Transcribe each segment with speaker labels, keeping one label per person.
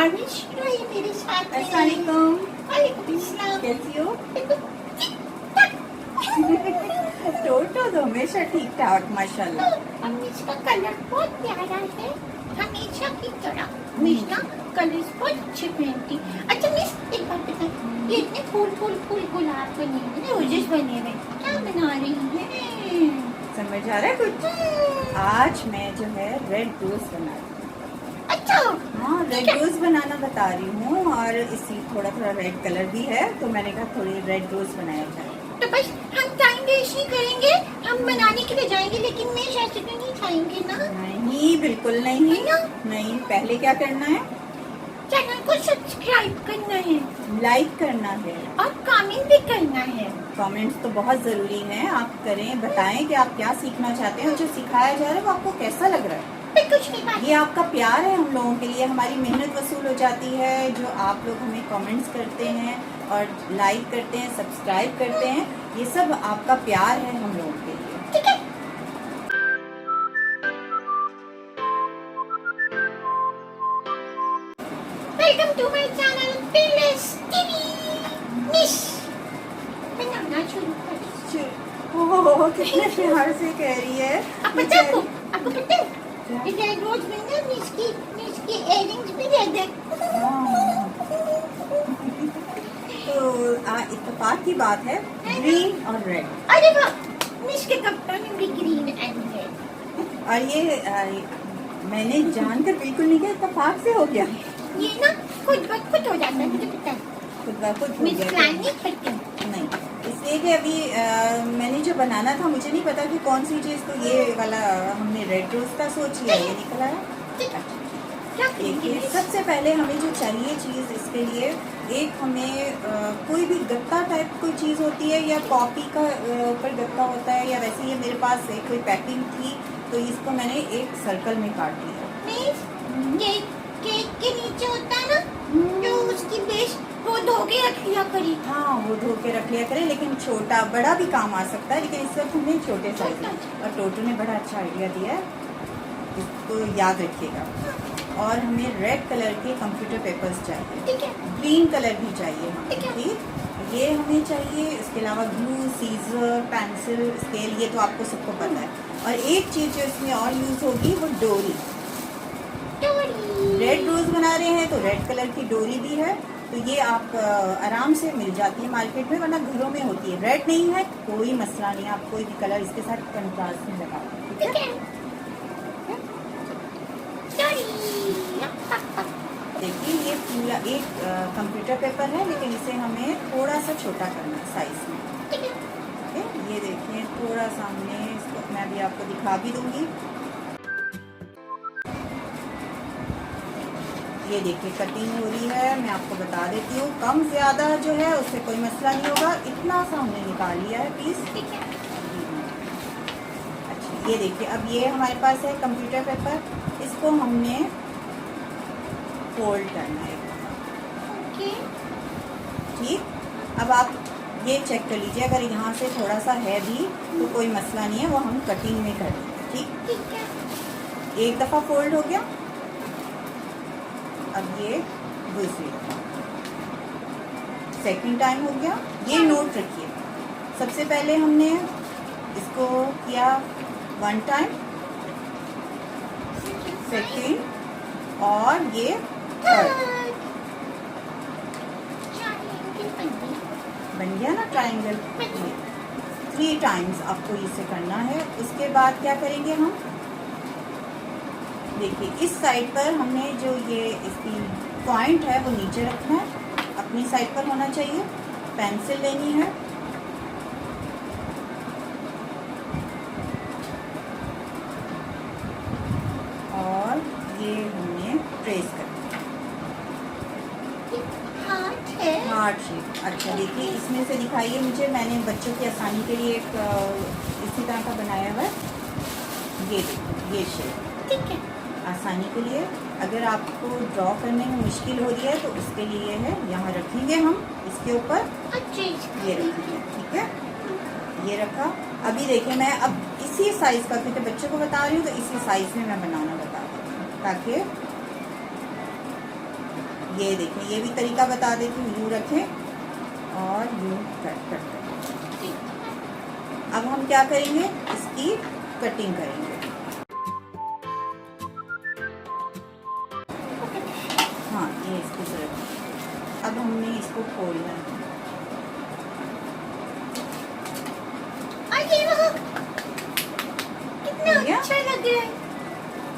Speaker 1: अनुष्का ये मेरे साथ है।
Speaker 2: अस्सलामुअलैकुम।
Speaker 1: वालेकुम अस्सलाम।
Speaker 2: कैसी हो? टोटो तो हमेशा ठीक ठाक माशाल्लाह।
Speaker 1: अनुष्का कलर बहुत प्यारा है, हमेशा की तरह मिस ना कलर्स बहुत अच्छे पहनती। अच्छा मिस एक बात बता, ये इतने फूल फूल फूल गुलाब बने हुए रोजेस बने हुए क्या बना रही है?
Speaker 2: समझ आ रहा है कुछ? आज मैं जो है रेड रोज बना रही हूँ।
Speaker 1: अच्छा
Speaker 2: हाँ, रेड रोज बनाना बता रही हूँ और इसी थोड़ा थोड़ा रेड कलर भी है, तो मैंने कहा थोड़ी रेड रोज बनाया जाए।
Speaker 1: तो बस हम टाइम वेस्ट नहीं करेंगे, हम बनाने के लिए जाएंगे, लेकिन मैं शायद तो नहीं खाएंगे ना।
Speaker 2: नहीं, बिल्कुल नहीं। नहीं, पहले क्या करना है?
Speaker 1: चैनल को सब्सक्राइब करना है
Speaker 2: लाइक करना है
Speaker 1: और कमेंट भी करना है।
Speaker 2: कमेंट्स तो बहुत जरूरी है, आप करें, बताएं कि आप क्या सीखना चाहते हैं और जो सिखाया जा रहा है वो आपको कैसा लग रहा है।
Speaker 1: कुछ नहीं बात।
Speaker 2: ये आपका प्यार है हम लोगों के लिए, हमारी मेहनत वसूल हो जाती है जो आप लोग हमें कमेंट्स करते हैं और लाइक करते हैं, सब्सक्राइब करते हैं, ये सब आपका प्यार है हम लोगों के लिए।
Speaker 1: ठीक है। Welcome to my channel palace TV. मिस बनाना शुरू कर।
Speaker 2: ओह, कितने प्यार से कह रही है।
Speaker 1: आपको पता है ये रोज में ना मिस की इयररिंग्स भी दे दे।
Speaker 2: तो इत्तेफाक की बात है, ग्रीन और रेड।
Speaker 1: अरे वाह, मिस के कप्तान भी ग्रीन एंड रेड।
Speaker 2: और ये मैंने जानकर बिल्कुल नहीं किया, इत्तेफाक से हो गया।
Speaker 1: ये ना खुद ब खुद हो जाता है, मुझे पता है।
Speaker 2: खुद ब खुद हो
Speaker 1: मिस
Speaker 2: गया।
Speaker 1: प्लान नहीं करती।
Speaker 2: नहीं, इसलिए कि अभी मैंने जो बनाना था मुझे नहीं पता कि कौन सी चीज़, तो ये वाला हमने रेड रोज का सोच लिया, ये निकला है।
Speaker 1: क्या
Speaker 2: देखिए, सबसे पहले हमें जो चाहिए चीज़ इसके लिए, एक हमें कोई भी गत्ता टाइप कोई चीज़ होती है या कॉपी का ऊपर गत्ता होता है, या वैसे ये मेरे पास एक कोई पैकिंग थी तो इसको मैंने एक सर्कल में काट लिया।
Speaker 1: ये केक के नीचे होता है ना, जो उसकी बेस वो धो के रख लिया करी।
Speaker 2: हाँ, वो धो के रख लिया करें, लेकिन छोटा बड़ा भी काम आ सकता है, लेकिन इस वक्त हमने छोटे साइज में। और टोटो ने बड़ा अच्छा आइडिया दिया है, इसको याद रखिएगा। और हमें रेड कलर के कंप्यूटर पेपर्स चाहिए,
Speaker 1: ठीक है।
Speaker 2: ग्रीन कलर भी चाहिए हमें,
Speaker 1: ठीक है।
Speaker 2: ठीक। ये हमें चाहिए, इसके अलावा ग्लू, सीजर, पेंसिल, स्केल, ये तो आपको सबको पता है। और एक चीज़ जो इसमें और यूज़ होगी वो डोरी। रेड रोज बना रहे हैं तो रेड कलर की डोरी भी है, तो ये आप आराम से मिल जाती है मार्केट में, वरना घरों में होती है। रेड नहीं है कोई मसला नहीं, आप कोई भी कलर इसके साथ कंट्रास्ट में लगा, ठीक है। देखिए, ये पूरा एक कंप्यूटर पेपर है, लेकिन इसे हमें थोड़ा सा छोटा करना है साइज में, ठीक है। ये देखिए, थोड़ा सा हमने इसको, मैं अभी आपको दिखा भी दूंगी। ये देखिए कटिंग हो रही है, मैं आपको बता देती हूँ, कम ज्यादा जो है उससे कोई मसला नहीं होगा। इतना सा हमने निकाल लिया है पीस, ठीक है। अच्छा, ये देखिए, अब ये हमारे पास है कंप्यूटर पेपर, इसको हमने फोल्ड करना है, ठीक। अब आप ये चेक कर लीजिए, अगर यहाँ से थोड़ा सा है भी तो कोई मसला नहीं है, वो हम कटिंग में कर देंगे, ठीक है। एक दफ़ा फोल्ड हो गया, अब ये दूसरी सेकंड टाइम हो गया। ये नोट रखिए, सबसे पहले हमने इसको किया 1 टाइम, सेकंड, और ये थर्ड। बन गया ना ट्रायंगल। 3 टाइम्स आपको इसे करना है। उसके बाद क्या करेंगे हम, देखिए इस साइड पर हमने जो ये इसकी पॉइंट है वो नीचे रखना है, अपनी साइड पर होना चाहिए। पेंसिल लेनी है, और ये हमने ट्रेस करना है, हार्ट शेप। अच्छा, देखिए इसमें से दिखाइए मुझे, मैंने बच्चों की आसानी के लिए एक इसी तरह का बनाया हुआ है। ये देखिए, ये शेप, ठीक है, आसानी के लिए। अगर आपको ड्रॉ करने में मुश्किल हो रही है तो उसके लिए है, यहाँ रखेंगे हम इसके ऊपर, ये रखेंगे, ठीक है। ये रखा। अभी देखिए, मैं अब इसी साइज का, क्योंकि बच्चों को बता रही हूँ तो इसी साइज में मैं बनाना बता रही हूँ, ताकि ये देखें, ये भी तरीका बता देती हूँ। यूँ रखें और यूँ कट कर। अब हम क्या करेंगे, इसकी कटिंग करेंगे। हाँ, ये इसकी जरूरत है। अब हमने इसको खोलना है।
Speaker 1: कितना अच्छा लग रहा है।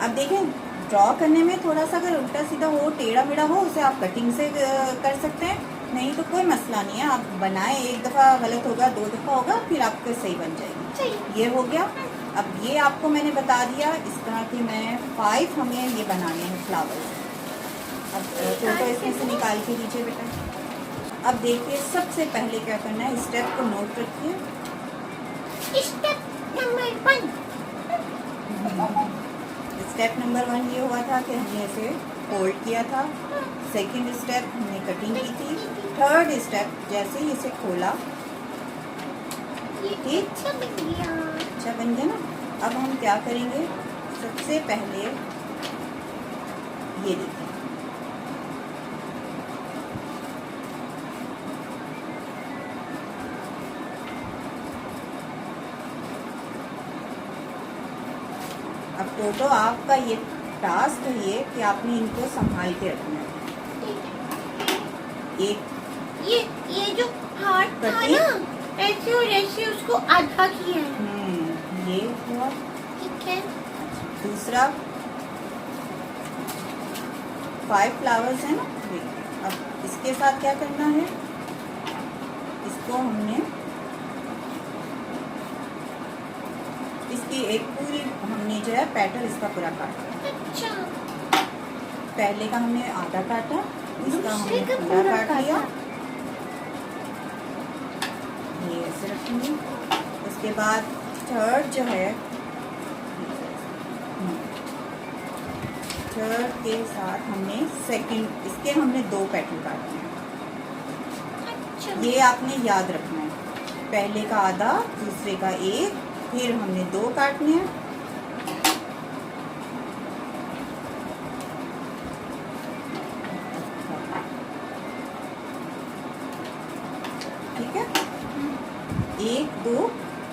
Speaker 2: अब देखें, ड्रॉ करने में थोड़ा सा अगर उल्टा सीधा हो, टेढ़ा मेढ़ा हो, उसे आप कटिंग से कर सकते हैं, नहीं तो कोई मसला नहीं है। आप बनाएं, एक दफ़ा गलत होगा, 2 दफ़ा होगा, फिर आपके सही बन जाएगी। ये हो गया। अब ये आपको मैंने बता दिया, इस तरह के मैं 5 हमें ये बनाने हैं फ्लावर्स। अब तो इसमें से निकाल के दीजिए बेटा। अब देखिए, सबसे पहले क्या करना है, स्टेप को नोट रखिए।
Speaker 1: Step number 1।
Speaker 2: स्टेप नंबर 1 ये हुआ था कि हमने इसे फोल्ड किया था। सेकंड स्टेप हमने कटिंग की थी। थर्ड स्टेप जैसे ही इसे खोला,
Speaker 1: ये अच्छा बन गया।
Speaker 2: अच्छा बन गया ना। अब हम क्या करेंगे, सबसे पहले ये देखिए, अब टोटो आपका ये टास्क है ये कि आपने इनको संभाल के रखना है। एक
Speaker 1: ये जो हार्ट था
Speaker 2: कटिंग,
Speaker 1: ना, ऐसे और ऐसे उसको आधा किया है।
Speaker 2: ये हुआ।
Speaker 1: ठीक है।
Speaker 2: दूसरा 5 फ्लावर्स है ना, अब इसके साथ क्या करना है, इसको हमने इसकी एक पूरी हमने जो है पेटल इसका पूरा काटा।
Speaker 1: अच्छा,
Speaker 2: पहले का हमने आधा काटा, इसका
Speaker 1: दूसरे
Speaker 2: हमने
Speaker 1: का
Speaker 2: पूरा
Speaker 1: पूरा
Speaker 2: काट लिया।
Speaker 1: काटा।
Speaker 2: ये ऐसे रखेंगे। उसके बाद थर्ड जो है, थर्ड के साथ हमने सेकंड, इसके हमने 2 पेटल काटने हैं।
Speaker 1: अच्छा।
Speaker 2: ये आपने याद रखना है, पहले का आधा, दूसरे का 1, फिर हमने 2 काटने हैं। ठीक है, 1 2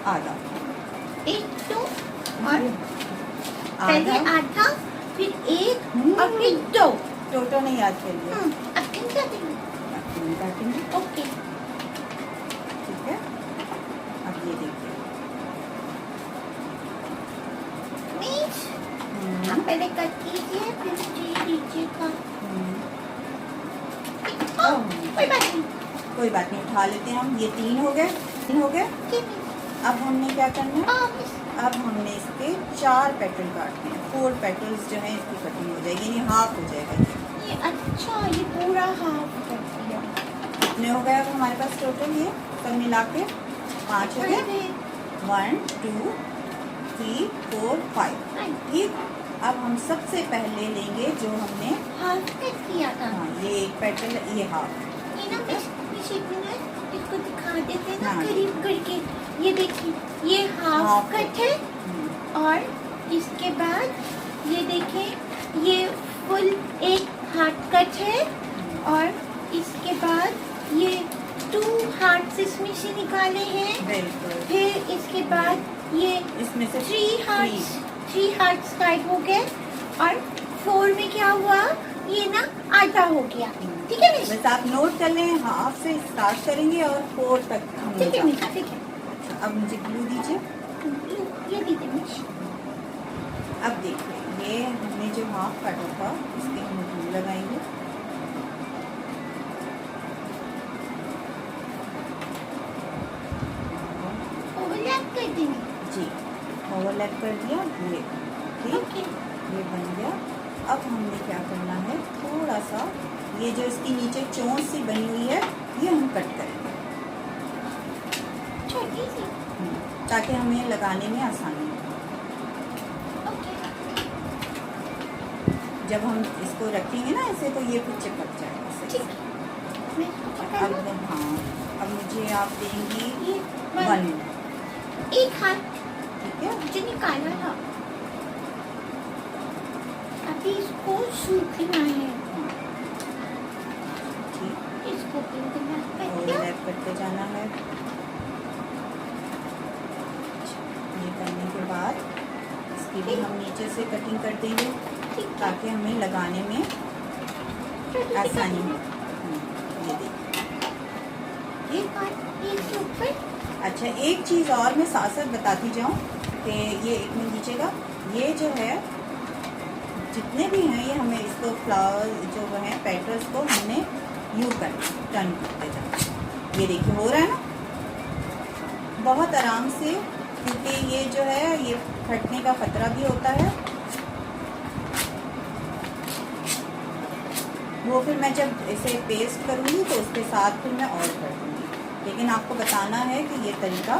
Speaker 2: आधा,
Speaker 1: 1 2 और पहले
Speaker 2: आधा।
Speaker 1: आधा, फिर 1 और फिर 2।
Speaker 2: टोटो नहीं याद कर लिया।
Speaker 1: अब तुम क्या करेंगे?
Speaker 2: काटेंगे।
Speaker 1: ओके।
Speaker 2: ठीक है, अब ये देखिए,
Speaker 1: मीन्स हम पहले कट कीजिए, फिर जी लीजिएगा। कोई बात नहीं।
Speaker 2: कोई बात नहीं, उठा लेते हैं हम। ये 3 हो गए, 3 हो गए।
Speaker 1: ठीक है।
Speaker 2: अब हमने क्या करना है,
Speaker 1: अब
Speaker 2: अब हमने इसके 4 पेटल काटने हैं। 4 पेटल्स जो है इसकी कटिंग हो जाएगी, यानी हाफ हो जाएगा
Speaker 1: ये अच्छा, ये पूरा हाफ कर दिया।
Speaker 2: कितने हो गए अब हमारे पास टोटल, ये सब मिला के 5 हो गए। 1 2 3 4 5। ठीक, अब हम सबसे पहले लेंगे जो हमने
Speaker 1: हाफ कट किया था।
Speaker 2: हाँ, ये एक पेटल, ये हाफ।
Speaker 1: ये ना पीछे ना इसको दिखा देते ना
Speaker 2: हाँ।
Speaker 1: करीब करके। ये देखिए, ये हाफ
Speaker 2: हाफ
Speaker 1: कट है, और इसके बाद ये देखें, ये फुल एक हार्ट कट है, और इसके बाद ये 2 हार्ट्स इसमें से निकाले हैं।
Speaker 2: बिल्कुल।
Speaker 1: फिर इसके बाद ये
Speaker 2: इसमें से
Speaker 1: 3 हार्ट्स गायब हो गए, और 4 में क्या हुआ, ये ना आधा हो गया। ठीक है मिस?
Speaker 2: बस आप नोट कर लें, हाफ से स्टार्ट करेंगे और 4 तक हम
Speaker 1: ठीक है
Speaker 2: जाएंगे।
Speaker 1: मिस, ठीक है।
Speaker 2: अच्छा, अब मुझे ग्लू दीजिए।
Speaker 1: ये दीजिए मिस।
Speaker 2: अब देखिए, ये हमने जो हाफ काटा था, इसके हम ग्लू लगाएंगे।
Speaker 1: ओवरलैप कर देंगे।
Speaker 2: जी, ओवरलैप कर दिया। ये ठीक,
Speaker 1: ओके।
Speaker 2: ये बन गया। अब हमने क्या करना है, थोड़ा सा ये जो इसकी नीचे चोंच सी बनी हुई है, ये हम कट करेंगे,
Speaker 1: छोटी सी।
Speaker 2: ताकि हमें लगाने में आसानी हो।
Speaker 1: ओके।
Speaker 2: जब हम इसको रखेंगे ना ऐसे, तो ये कुछ चिपक जाएगा इससे।
Speaker 1: ठीक है। मैं इसको पकड़
Speaker 2: अब
Speaker 1: लूं?
Speaker 2: हाँ, अब मुझे आप देंगी
Speaker 1: ये
Speaker 2: 1।
Speaker 1: एक हाथ
Speaker 2: ठीक है,
Speaker 1: जो निकाला था, अभी इसको सूखना है।
Speaker 2: ओवरलैप करते जाना है। ये करने के बाद इसकी भी हम नीचे से कटिंग कर देंगे ताकि हमें लगाने में आसानी हो। ये देखिए। अच्छा, एक चीज़ और मैं साथ साथ बताती जाऊँ कि ये एक मिनट नीचेगा, ये जो है जितने भी हैं ये हमें इसको फ्लावर जो है पेटल्स को हमने यूँ करना, टर्न करते जाना। ये देखिए हो रहा है ना, बहुत आराम से, क्योंकि ये जो है ये फटने का खतरा भी होता है। वो फिर मैं जब इसे पेस्ट करूँगी तो उसके साथ फिर मैं और कर दूँगी, लेकिन आपको बताना है कि ये तरीका,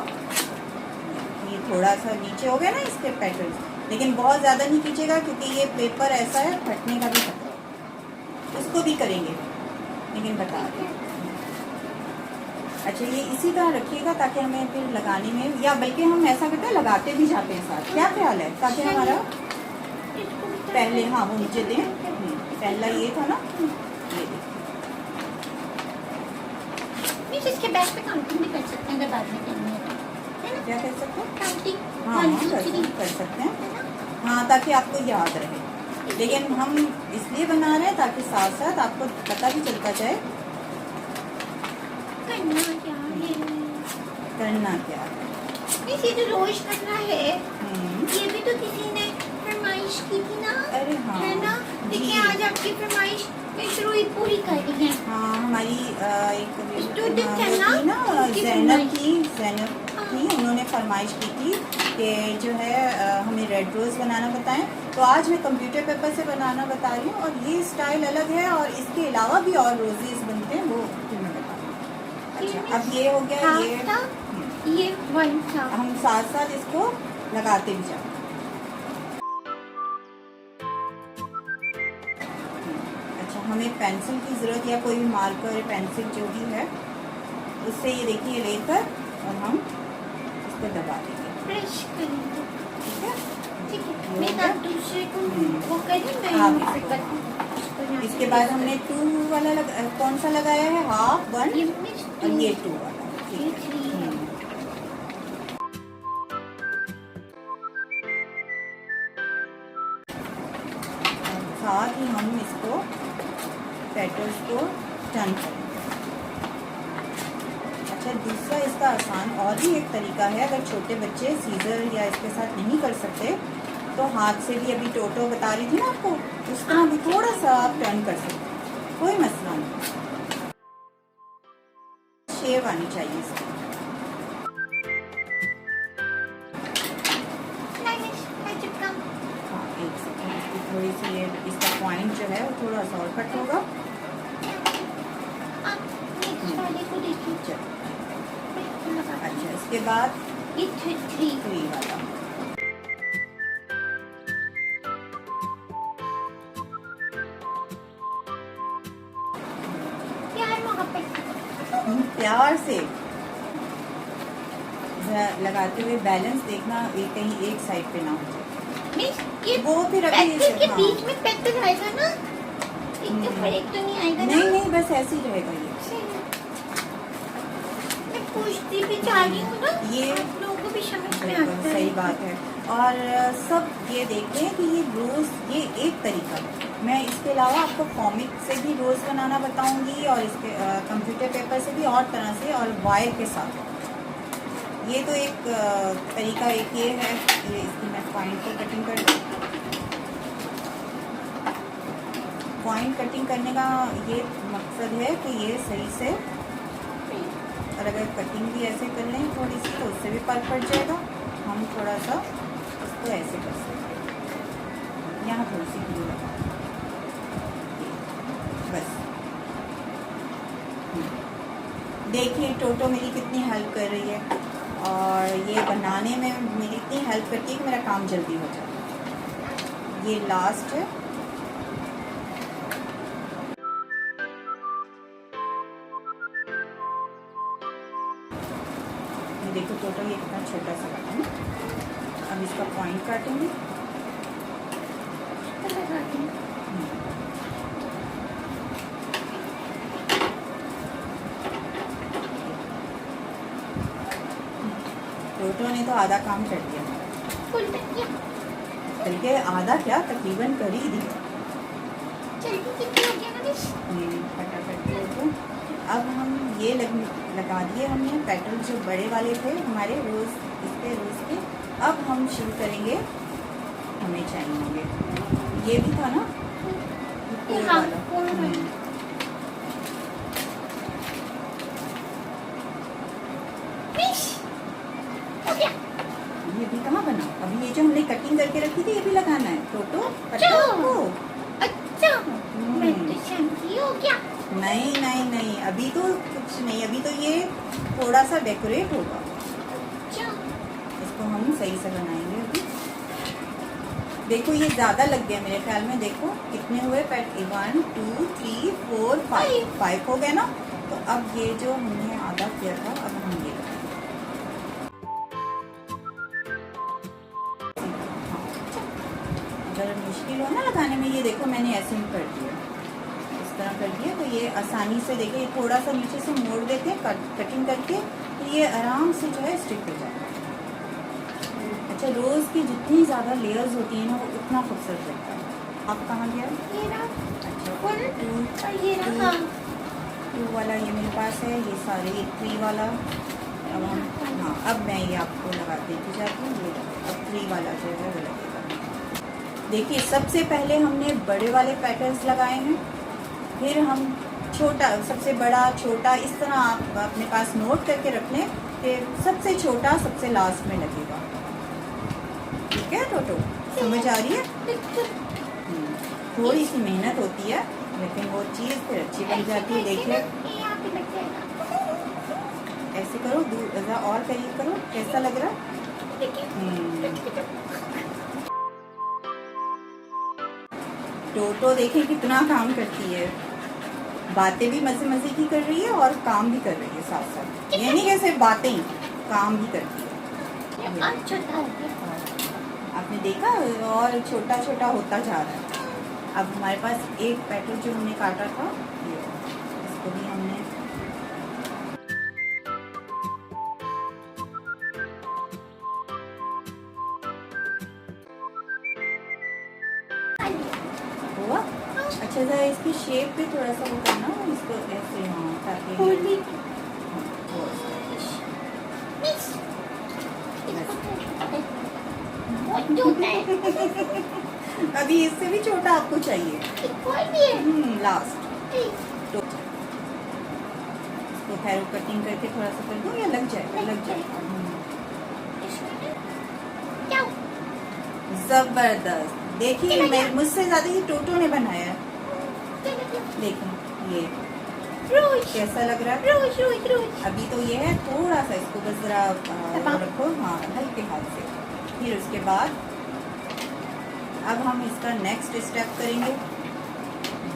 Speaker 2: ये थोड़ा सा नीचे हो गया ना इसके पेटल्स, लेकिन बहुत ज़्यादा नहीं खींचेगा क्योंकि ये पेपर ऐसा है फटने का भी खतरा है। उसको भी करेंगे लेकिन बता दें। अच्छा, ये इसी तरह रखिएगा ताकि हमें फिर लगाने में, या बल्कि हम ऐसा करते हैं लगाते भी जाते हैं साथ। क्या ख्याल है? ताकि हमारा पहले, हाँ वो मुझे दें, पहला ये था ना, ये देखिए।
Speaker 1: इसके बैक पे काउंटिंग भी कर सकते हैं अगर बाद में करनी है तो, है ना?
Speaker 2: क्या कर सकते हैं?
Speaker 1: काउंटिंग
Speaker 2: हाँ
Speaker 1: 1 2 3
Speaker 2: कर सकते हैं, हाँ, ताकि आपको याद रहे। लेकिन हम इसलिए बना रहे हैं ताकि साथ साथ आपको पता भी चलता जाए
Speaker 1: करना क्या है।
Speaker 2: करना क्या है।
Speaker 1: ये जो रोज करना है, ये भी तो किसी ने फरमाइश की थी ना।
Speaker 2: अरे हाँ,
Speaker 1: है ना? देखिए आज आपकी फरमाइश मैं शुरू ही पूरी कर दी है।
Speaker 2: हाँ, हमारी एक
Speaker 1: स्टूडेंट है ना,
Speaker 2: ज़ैनब थी, उन्होंने फरमाइश की थी कि जो है हमें रेड रोज़ बनाना बताएं। तो आज मैं कंप्यूटर पेपर से बनाना बता रही हूँ, और ये स्टाइल अलग है और इसके अलावा भी और रोजेस बनते हैं, वो फिर मैं बता रही हूँ। अच्छा, अब ये हो गया,
Speaker 1: ये 1 था।
Speaker 2: हम साथ साथ इसको लगाते भी जाएं। अच्छा, हमें पेंसिल की ज़रूरत या कोई भी मार्कर पेंसिल जो भी है उससे ये देखिए लेकर और हम इसको दबा देंगे,
Speaker 1: ब्रश करेंगे।
Speaker 2: ठीक है?
Speaker 1: ठीक है, मैं आप दूसरे को वो करें, मैं
Speaker 2: आप
Speaker 1: आपसे बताऊं।
Speaker 2: इसके बाद हमने 2 वाला कौन सा लगाया है? हाफ 1
Speaker 1: ये
Speaker 2: और ये 2 वाला,
Speaker 1: ये 3 है।
Speaker 2: साथ ही हम इसको पेटल्स को टर्न करेंगे। अच्छा, दूसरा इसका आसान और भी एक तरीका है, अगर छोटे बच्चे सीजर या इसके साथ नहीं कर सकते तो हाथ से भी, अभी टोटो बता रही थी ना आपको, उस तरह भी थोड़ा सा आप टर्न कर सकते हैं, कोई मसला नहीं। शेप आनी चाहिए इसकी। हाँ, एक सेकंड, इसकी थोड़ी सी ये इसका पॉइंट जो है वो थोड़ा सा और कट होगा। अच्छा, इसके बाद
Speaker 1: ये 3
Speaker 2: वाला प्यार से लगाते हुए बैलेंस देखना, कहीं एक साइड पे ना हो जाए।
Speaker 1: ये
Speaker 2: वो फिर अभी
Speaker 1: के बीच में पेटल आएगा ना, एक तो पर एक तो नहीं आएगा ना।
Speaker 2: नहीं, बस ऐसे ही रहेगा ये।
Speaker 1: मैं पूछती भी जा रही हूँ ना,
Speaker 2: ये
Speaker 1: आप लोगों को भी समझ में आता है।
Speaker 2: सही बात है। और सब ये देखते हैं कि ये रोज़, ये एक तरीका है। मैं इसके अलावा आपको कॉमिक से भी रोज़ बनाना बताऊंगी, और इसके कंप्यूटर पेपर से भी और तरह से, और वायर के साथ। ये तो एक तरीका एक ये है, ये इसकी मैं पॉइंट को कटिंग कर दूँ। पॉइंट कटिंग करने का ये मकसद है कि ये सही से, और अगर कटिंग भी ऐसे कर लें थोड़ी सी तो उससे भी फर्क पड़ जाएगा। हम थोड़ा सा इसको ऐसे कर सकते हैं, यहाँ थोड़ी सी ग्लू लगा, बस। देखिए टोटो मेरी कितनी हेल्प कर रही है, और ये बनाने में मेरी इतनी हेल्प करती है कि मेरा काम जल्दी हो जाता है। ये लास्ट है। देखो टोटल ये कितना छोटा सा लगा है। अब इसका पॉइंट काटेंगे। टोटो ने तो आधा काम कर दिया,
Speaker 1: फुल कर दिया।
Speaker 2: बल्कि आधा क्या तकरीबन कर ही दिया।
Speaker 1: जल्दी कितनी हो गया ना मिस?
Speaker 2: फटाफट किया तो। अब हम ये लगा दिए हमने पेटल जो बड़े वाले थे हमारे रोज़ के। अब हम शुरू करेंगे, हमें चाहिए होंगे ये भी था ना फूल
Speaker 1: हाँ,
Speaker 2: वाला।
Speaker 1: फूल वाला। मिस हो गया।
Speaker 2: ये भी कहाँ बना? अभी ये जो हमने कटिंग करके रखी थी ये भी लगाना है टोटो पता है आपको?
Speaker 1: अच्छा मैं तो समझी हो गया।
Speaker 2: नहीं नहीं नहीं, अभी तो कुछ नहीं, अभी तो ये थोड़ा सा डेकोरेट होगा।
Speaker 1: अच्छा
Speaker 2: इसको हम सही से बनाएंगे अभी। देखो ये ज़्यादा लग गया मेरे ख्याल में, देखो कितने हुए पैट, 1 2 3 4 5 हो गए ना। तो अब ये जो हमने आधा किया था अब हम ये करेंगे। अगर मुश्किल हो ना लगाने में, ये देखो मैंने ऐसे ही कर दिया, इस तरह कर दिया, तो ये आसानी से देखिए थोड़ा सा नीचे से मोड़ देते हैं कटिंग करके, तो ये आराम से जो है स्टिक हो जाता है। अच्छा, रोज़ की जितनी ज़्यादा लेयर्स होती हैं ना वो उतना खूबसूरत लगता है। आप कहाँ गया?
Speaker 1: ये रहा
Speaker 2: अच्छा
Speaker 1: फुल और ये रहा।
Speaker 2: 2 वाला ये मेरे पास है, ये सारे 3 वाला। अब हम हाँ, अब मैं ये आपको लगा देती जाती हूँ। ये अब 3 वाला जो है वो लगेगा। देखिए सबसे पहले हमने बड़े वाले पैटर्न्स लगाए हैं, फिर हम छोटा, सबसे बड़ा छोटा, इस तरह आप अपने पास नोट करके रख लें कि सबसे छोटा सबसे लास्ट में लगेगा। ठीक है टोटो, समझ आ रही है? थोड़ी सी मेहनत होती है लेकिन वो चीज़ फिर अच्छी बन जाती है। देखिए ऐसे करो, दूर और करीब करो, कैसा लग रहा है? टोटो देखें कितना काम करती है, बातें भी मजे मजे की कर रही है और काम भी कर रही है साथ साथ। ये नहीं कि सिर्फ बातें ही, काम भी करती है। आपने देखा और छोटा छोटा होता जा रहा है। अब हमारे पास एक पैटर्न जो हमने काटा था, ये इसको भी हमने हुआ। अच्छा सा इसकी शेप पे थोड़ा सा वो करना, इसको ऐसे हाँ, ताकि अभी इससे भी छोटा आपको चाहिए? लास्ट तो इसको खैर कटिंग करके थोड़ा सा कर दूँ या लग जाएगा? लग जाएगा। जबरदस्त। देखिए मैं मुझसे ज्यादा ये टोटो ने बनाया है। देखिए ये कैसा लग रहा है?
Speaker 1: रोज
Speaker 2: अभी तो ये है, थोड़ा सा इसको बस जरा रखो, हाँ हल्के हाथ से। फिर उसके बाद अब हम इसका नेक्स्ट स्टेप करेंगे।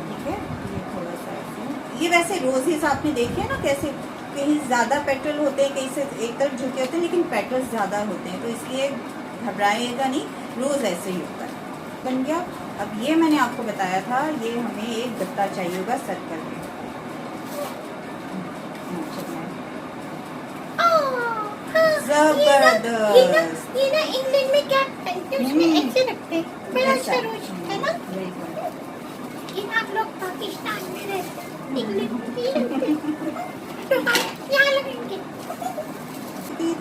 Speaker 2: ठीक है, ये थोड़ा सा ऐसे, ये वैसे रोजेस आपने देखे ना कैसे कहीं ज़्यादा पेटल होते हैं, कहीं से एक तरफ झुके होते हैं, लेकिन पेटल्स ज़्यादा होते हैं, तो इसलिए घबराइएगा नहीं, रोज़ ऐसे ही होता है। बन गया। अब ये मैंने आपको बताया था, ये हमें एक गत्ता चाहिए होगा सर्कल में। जबरदस्त।
Speaker 1: ये ना इंग्लैंड में क्या उसमें ऐसे रखते हैं, बड़ा सा रोज है ना। लेकिन आप लोग पाकिस्तान में रहते हैं, इंग्लैंड में नहीं रहते, तो हम यहाँ लगेंगे।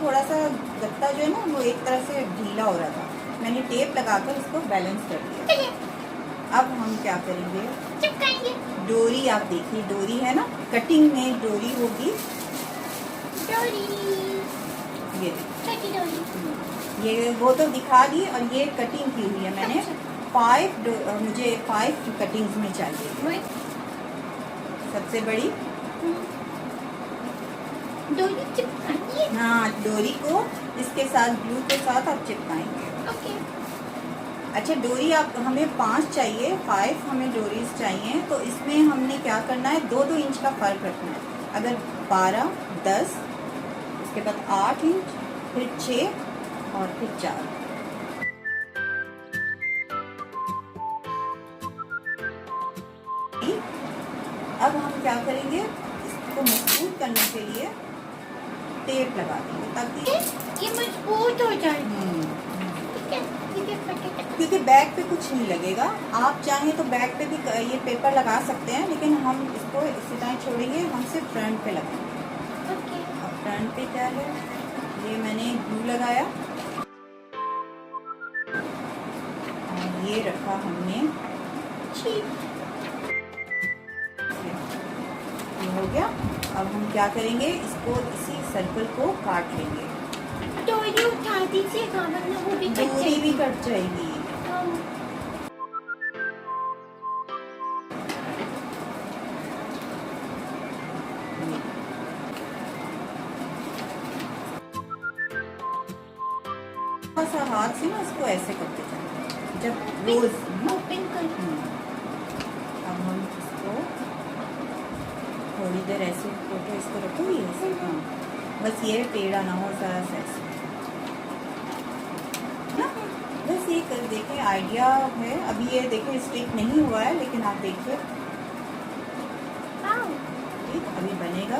Speaker 2: थोड़ा सा गत्ता जो है ना वो एक तरह से ढीला हो रहा था, मैंने टेप लगाकर इसको बैलेंस कर दिया। अब हम क्या करेंगे?
Speaker 1: चिपकाएंगे।
Speaker 2: डोरी, आप देखिए डोरी है ना, कटिंग में डोरी होगी।
Speaker 1: डोरी,
Speaker 2: ये
Speaker 1: छोटी डोरी।
Speaker 2: ये वो तो दिखा दी, और ये कटिंग की हुई है मैंने। 5 मुझे 5 कटिंग्स में चाहिए। सबसे बड़ी
Speaker 1: डोरी चिपकानी है।
Speaker 2: हाँ, डोरी को इसके साथ ग्लू के साथ आप चिपकाएंगे।
Speaker 1: ओके।
Speaker 2: अच्छा, डोरी आप हमें 5 चाहिए, 5 हमें डोरीज चाहिए, तो इसमें हमने क्या करना है, 2-2 इंच का फ़र्क रखना है। अगर 12, 10, उसके बाद 8 इंच, फिर 6 और फिर 4। अब हम क्या करेंगे, इसको मजबूत करने के लिए टेप लगा देंगे ताकि
Speaker 1: ये मजबूत हो जाए। ठीक है,
Speaker 2: क्योंकि बैग पे कुछ नहीं लगेगा। आप चाहें तो बैग पे भी ये पेपर लगा सकते हैं, लेकिन हम इसको इसी तरह छोड़ेंगे, हम सिर्फ फ्रंट पे लगाएंगे।
Speaker 1: ओके।
Speaker 2: और फ्रंट पे क्या है, ये मैंने ग्लू लगाया और ये रखा हमने
Speaker 1: ठीक
Speaker 2: ये हो गया। अब हम क्या करेंगे, इसको इसी सर्कल को काट लेंगे।
Speaker 1: डोरी उठा दीजिएगा वरना वो भी कट
Speaker 2: डोरी भी
Speaker 1: जाएगी।
Speaker 2: कट जाएगी। थोड़ा सा हाथ से ना इसको ऐसे करते जाए जब रोज
Speaker 1: ओपन कर।
Speaker 2: अब हम इसको थोड़ी देर ऐसे फोटो इसको रखो, ये ऐसे हाँ, बस ये टेढ़ा ना हो ज़रा सा ऐसे ना। बस ये कर देखें, आइडिया है। अभी ये देखें स्टिक नहीं हुआ है, लेकिन आप देखिए ठीक अभी बनेगा।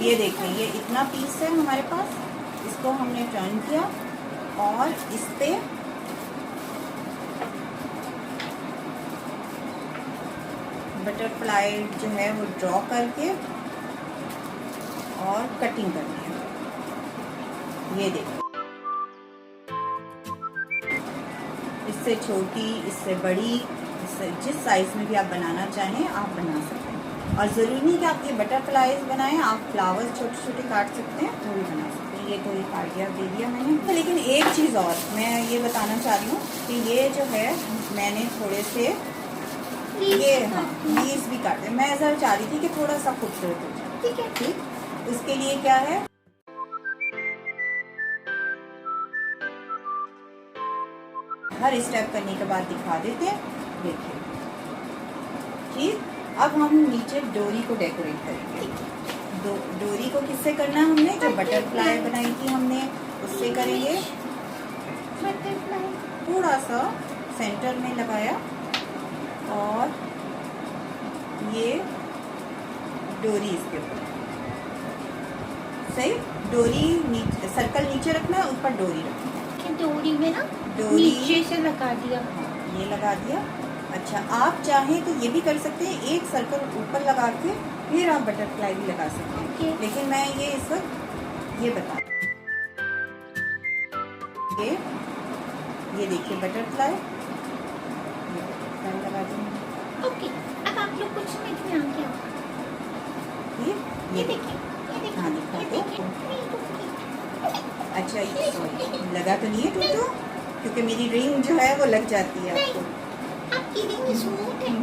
Speaker 2: ये देखिए ये इतना पीस है हमारे पास, इसको हमने टर्न किया और इस पे बटरफ्लाई जो है वो ड्रॉ करके और कटिंग करनी है। ये देखिए इससे छोटी, इससे बड़ी, इससे जिस साइज में भी आप बनाना चाहें आप बना सकते हैं। और ज़रूरी नहीं कि आप ये बटरफ्लाईज बनाएं, आप फ्लावर्स छोटे छोटे काट सकते हैं, वो भी बना सकते हैं। ये तो एक आइडिया दे दिया मैंने। लेकिन एक चीज़ और मैं ये बताना चाह रही हूँ कि ये जो है मैंने थोड़े से ये हाँ लीव्स भी काटे। मैं ऐसा चाह रही थी कि थोड़ा सा खूबसूरत हो जाए।
Speaker 1: ठीक है।
Speaker 2: ठीक, उसके लिए क्या है, हर स्टेप करने के बाद दिखा देते हैं। देखिए ठीक, अब हम नीचे डोरी को डेकोरेट करेंगे। डोरी को किससे करना है, हमने जो बटरफ्लाई बनाई थी हमने उससे करेंगे।
Speaker 1: बटरफ्लाई
Speaker 2: थोड़ा सा सेंटर में लगाया और ये डोरी इसके ऊपर सही, डोरी नीचे, सर्कल नीचे रखना है, ऊपर डोरी रखना है।
Speaker 1: डोरी में ना
Speaker 2: डोरी
Speaker 1: नीचे से लगा दिया।
Speaker 2: हाँ, ये लगा दिया। अच्छा आप चाहें तो ये भी कर सकते हैं, एक सर्कल ऊपर लगा के फिर आप बटरफ्लाई भी लगा सकते हैं।
Speaker 1: Okay.
Speaker 2: लेकिन मैं ये इस वक्त ये बता ये देखिए बटरफ्लाई लगा देंगे।
Speaker 1: ओके, अब आप लोग कुछ समझ में आ गया।
Speaker 2: ये
Speaker 1: देखिए, ये देखिए,
Speaker 2: हाँ दिखा
Speaker 1: ये
Speaker 2: दो।
Speaker 1: देखिए।
Speaker 2: अच्छा ये लगा तो नहीं है टूटू, क्योंकि मेरी रिंग जो है वो लग जाती है आपको।
Speaker 1: आपकी रिंग स्मूथ है,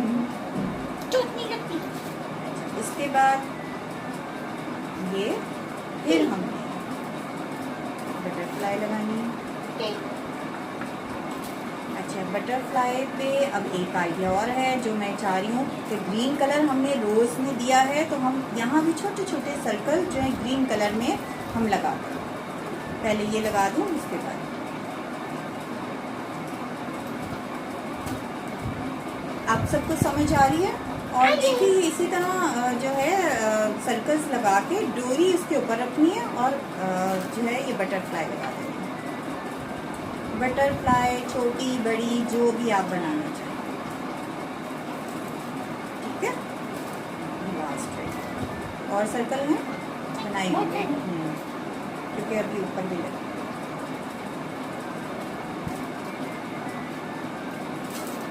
Speaker 1: चोट नहीं लगती।
Speaker 2: इसके बाद ये फिर हमने बटरफ्लाई लगानी है। अच्छा बटरफ्लाई पे अब एक आइडिया और है जो मैं चाह रही हूँ कि ग्रीन कलर हमने रोज में दिया है, तो हम यहाँ भी छोटे छोटे सर्कल जो है ग्रीन कलर में हम लगा दें। पहले ये लगा दूँ, उसके बाद आप सबको समझ आ रही है। और देखिए इसी तरह जो है सर्कल्स लगा के डोरी इसके ऊपर रखनी है और जो है ये बटरफ्लाई लगा देनी है। बटरफ्लाई छोटी बड़ी जो भी आप बनाना चाहें। ठीक है, लास्ट है और सर्कल में बनाएंगे क्योंकि अभी ऊपर भी लगा।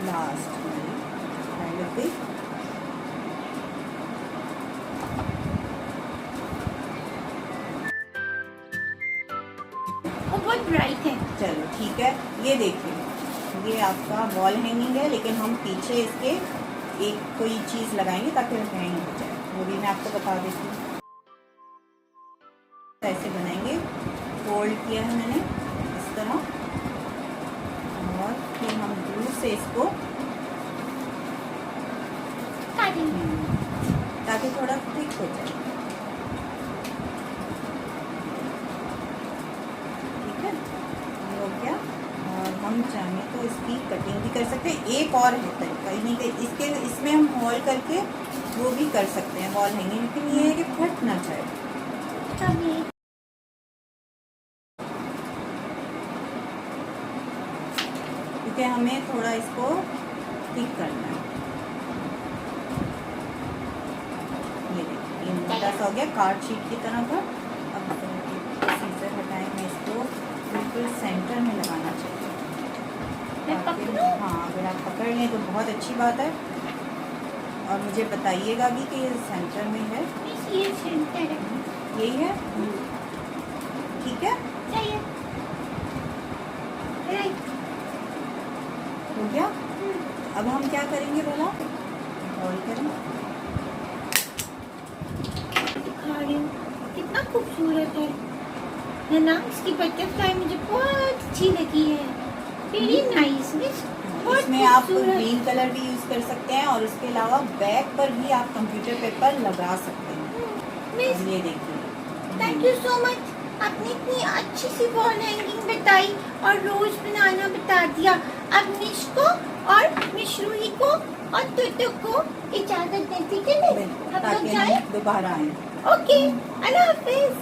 Speaker 2: लास्ट पे
Speaker 1: बहुत ब्राइट है।
Speaker 2: चलो ठीक है, ये देखिए ये आपका वॉल हैंगिंग है, लेकिन हम पीछे इसके एक कोई चीज़ लगाएंगे ताकि हैंग हो जाए, वो भी मैं आपको बता देती हूँ। ऐसे बनाएंगे, फोल्ड किया है मैंने इस तरह और फिर हम ग्लू से इसको ताकि थोड़ा थिक हो जाए। ठीक है, ये हो गया। और हम चाहें तो इसकी कटिंग भी कर सकते हैं। एक और है तरीका, नहीं इसके इसमें हम हॉल करके वो भी कर सकते हैं वॉल हैंगिंग, लेकिन ये है कि फट ना जाए।
Speaker 1: कभी
Speaker 2: क्योंकि हमें थोड़ा इसको थिक करना है। ये देखिए ये मोटा सा हो गया कार्ड शीट की तरह का। अब सीजर हटाएं, मैं इसको बिल्कुल सेंटर में लगाना चाहिए।
Speaker 1: मैं पकड़ूं?
Speaker 2: हाँ, अगर आप पकड़ लें तो बहुत अच्छी बात है। और मुझे बताइएगा भी कि ये सेंटर में है।
Speaker 1: ये सेंटर है।
Speaker 2: यही है, ठीक है,
Speaker 1: चाहिए राइट।
Speaker 2: हो गया। अब हम क्या करेंगे बोला, और करें
Speaker 1: दिखा रही हूँ कितना खूबसूरत है ना। इसकी बटरफ्लाई मुझे बहुत अच्छी लगी है। Very nice miss.
Speaker 2: इसमें आप ग्रीन कलर भी यूज कर सकते हैं और उसके अलावा बैक पर भी आप कंप्यूटर पेपर लगा सकते हैं।
Speaker 1: मिस
Speaker 2: ये देखिए,
Speaker 1: थैंक यू सो मच। आपने इतनी अच्छी सी वॉल हैंगिंग बताई और रोज बनाना बता दिया। अब मिश को और मिश रूही को और टुटू को इजाजत देती है। हम लोग
Speaker 2: ताकि
Speaker 1: जाएं?
Speaker 2: हम दोबारा आए।
Speaker 1: ओके, अल्लाह हाफिज।